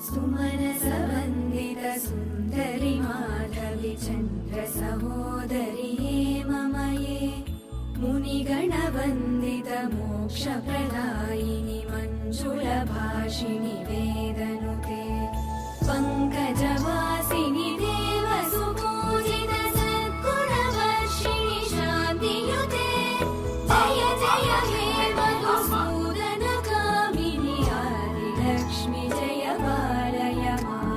सुमनसवन्दित सुन्दरि माधवि चन्द्र सहोदरि हेममये मुनिगणवन्दित मोक्षप्रदायिनि मञ्जुलभाषिणि वेदनुते पङ्कजवासिनि देवसुपूजित सद्गुणवर्षिणि शान्तियुते जय जय हे मधुसूदन कामिनि आदिलक्ष्मि जय पालय माम्।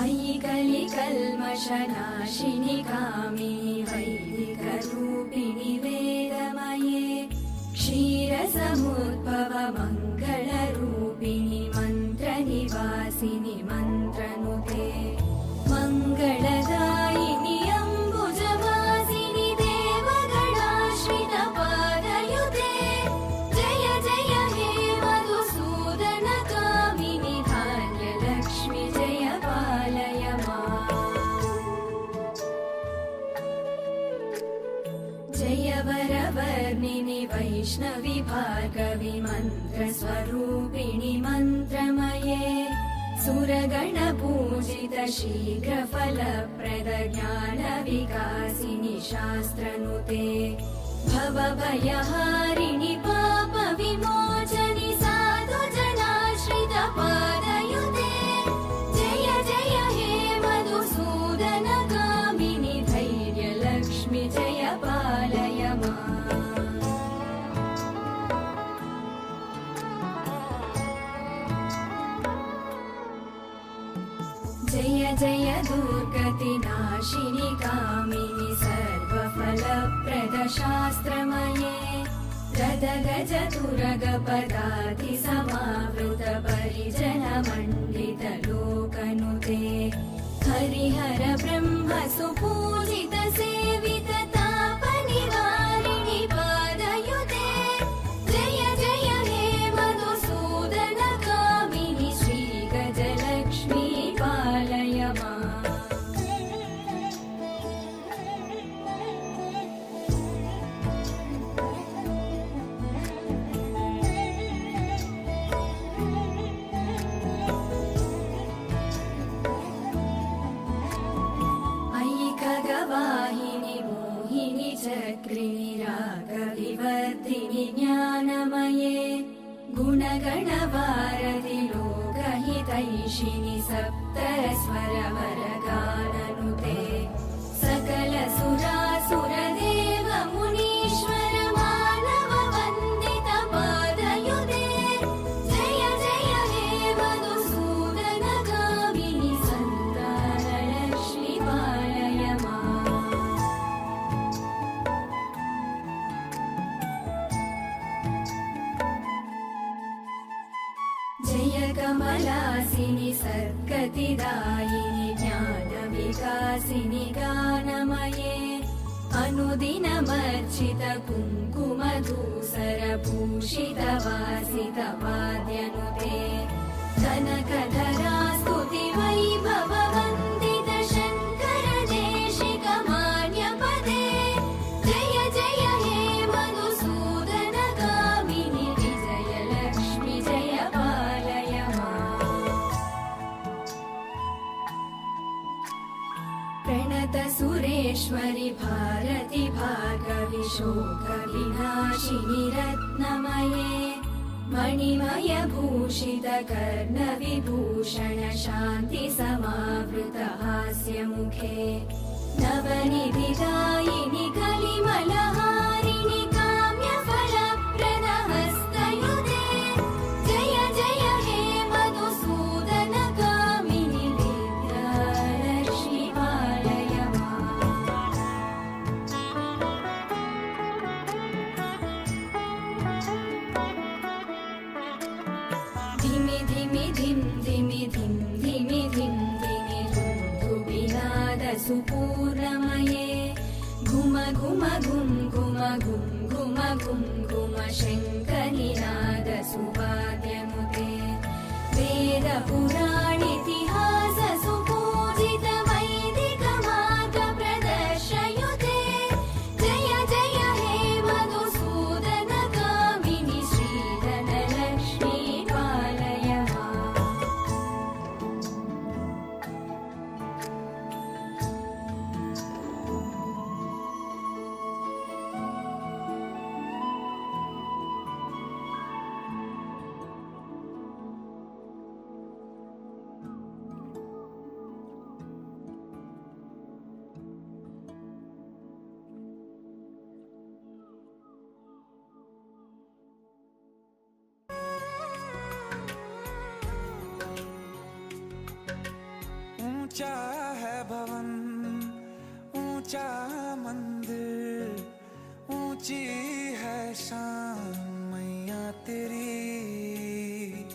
अयि कलिकल्मषनाशिनि कामिनि वैदिकरूपिणि वेदमये क्षीरसमुद्भव मङ्गलरूपिणि मन्त्रनिवासिनि मन्त्रनुते मङ्गलदायिनि अम्बुजवासिनि देवगणाश्रित पादयुते जय जय हे मधुसूदन कामिनि धान्यलक्ष्मि जय पालय माम्। जय वरवर्णिनि वैष्णवि भार्गवि मन्त्रस्वरूपिणि मन्त्रमये सुरगणपूजित शीघ्रफलप्रद ज्ञानविकासिनि शास्त्रनुते भवभयहारिणि पापविमोचनि साधुजनाश्रित पादयुते जय जय हे मधुसूदन कामिनि धैर्यलक्ष्मि जय पालय माम्। जय जय दुर्गतिनाशिनि कामिनि सर्वफलप्रद शास्त्रमये गदगज तुरगपदाति समावृत परिजनमण्डित लोकनुते हरिहर ब्रह्म सुपूजित सेवित तापनिवारिणि पादयुते जय जय हे मधुसूदन कामिनि श्रीगजलक्ष्मी पालय माम्। अयि खगवाहिनि मोहिनि चक्रिणि रागविवर्धिनि ज्ञानमये गुणगणवारधि लोकहितैषिणि सप्तस्वरवरगाननुते सकलसुरासुरदेव मुनीश्वर मानव वन्दित पादयुते जय जय हे मधुसूदन कामिनि सन्तानलक्ष्मि पालय माम्। जय कमलासिनि सद्गतिदायिनि ज्ञानविकासिनि गानमये अनुदिनमर्चित कुङ्कुमधूसरभूषित वासित वाद्यनुते कनकधरा स्तुति वैभव वन्दित शङ्कर देशिक मान्यपदे जय जय हे मधुसूदन कामिनि विजयलक्ष्मि जय पालय माम्। प्रणत सुरेश्वरि भारति भार्गवि शोकविनाशिनि रत्नमये मणिमय भूषित कर्णविभूषण शान्ति समावृत हास्यमुखे नवनिधिदायिनि कलिमलहारिणि काम्यफलप्रद हस्तयुते जय जय हे मधुसूदन कामिनि विद्यालक्ष्मि पालय माम्। धिमि धिमि धिं धिमि धिं धिमि धिं धिमि धुन्दुबिनाद सुपूर्णमये घुम घुम घुं घुम घुं घुम घुं घुम शङ्खनिनाद सुवाद्यनुते वेदपुराणितिहास सुपूजित वैदिक मार्गप्रदायिनि ऊंचा है भवन, ऊंचा मंदिर, ऊंची है शान मैया तेरी।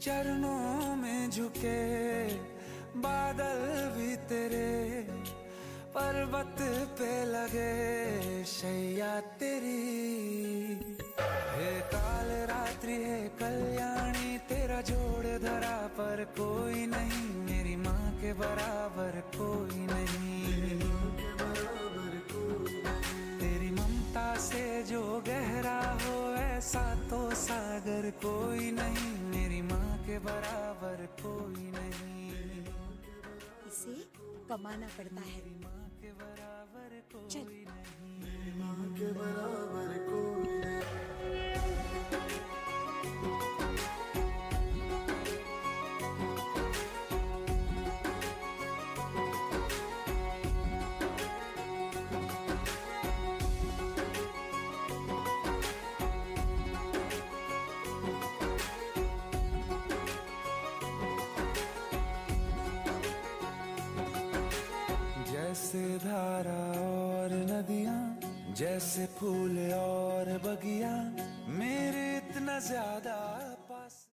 चरणों में झुके बादल भी तेरे, पर्वत पे लगे शैया तेरी। हे काल रात्रि है कल्याणी, तेरा जोड़ धरा पर कोई नहीं, मेरी माँ के बराबर कोई नहीं। तेरी ममता से जो गहरा हो ऐसा तो सागर कोई नहीं, मेरी माँ के बराबर कोई नहीं। इसे कमाना पड़ता है। मेरी माँ के बराबर चल। कोई नहीं। मेरी माँ के बराबर कोई नहीं। जैसे धारा और नदियाँ, जैसे फूल और बगिया, मेरे इतना ज्यादा पास।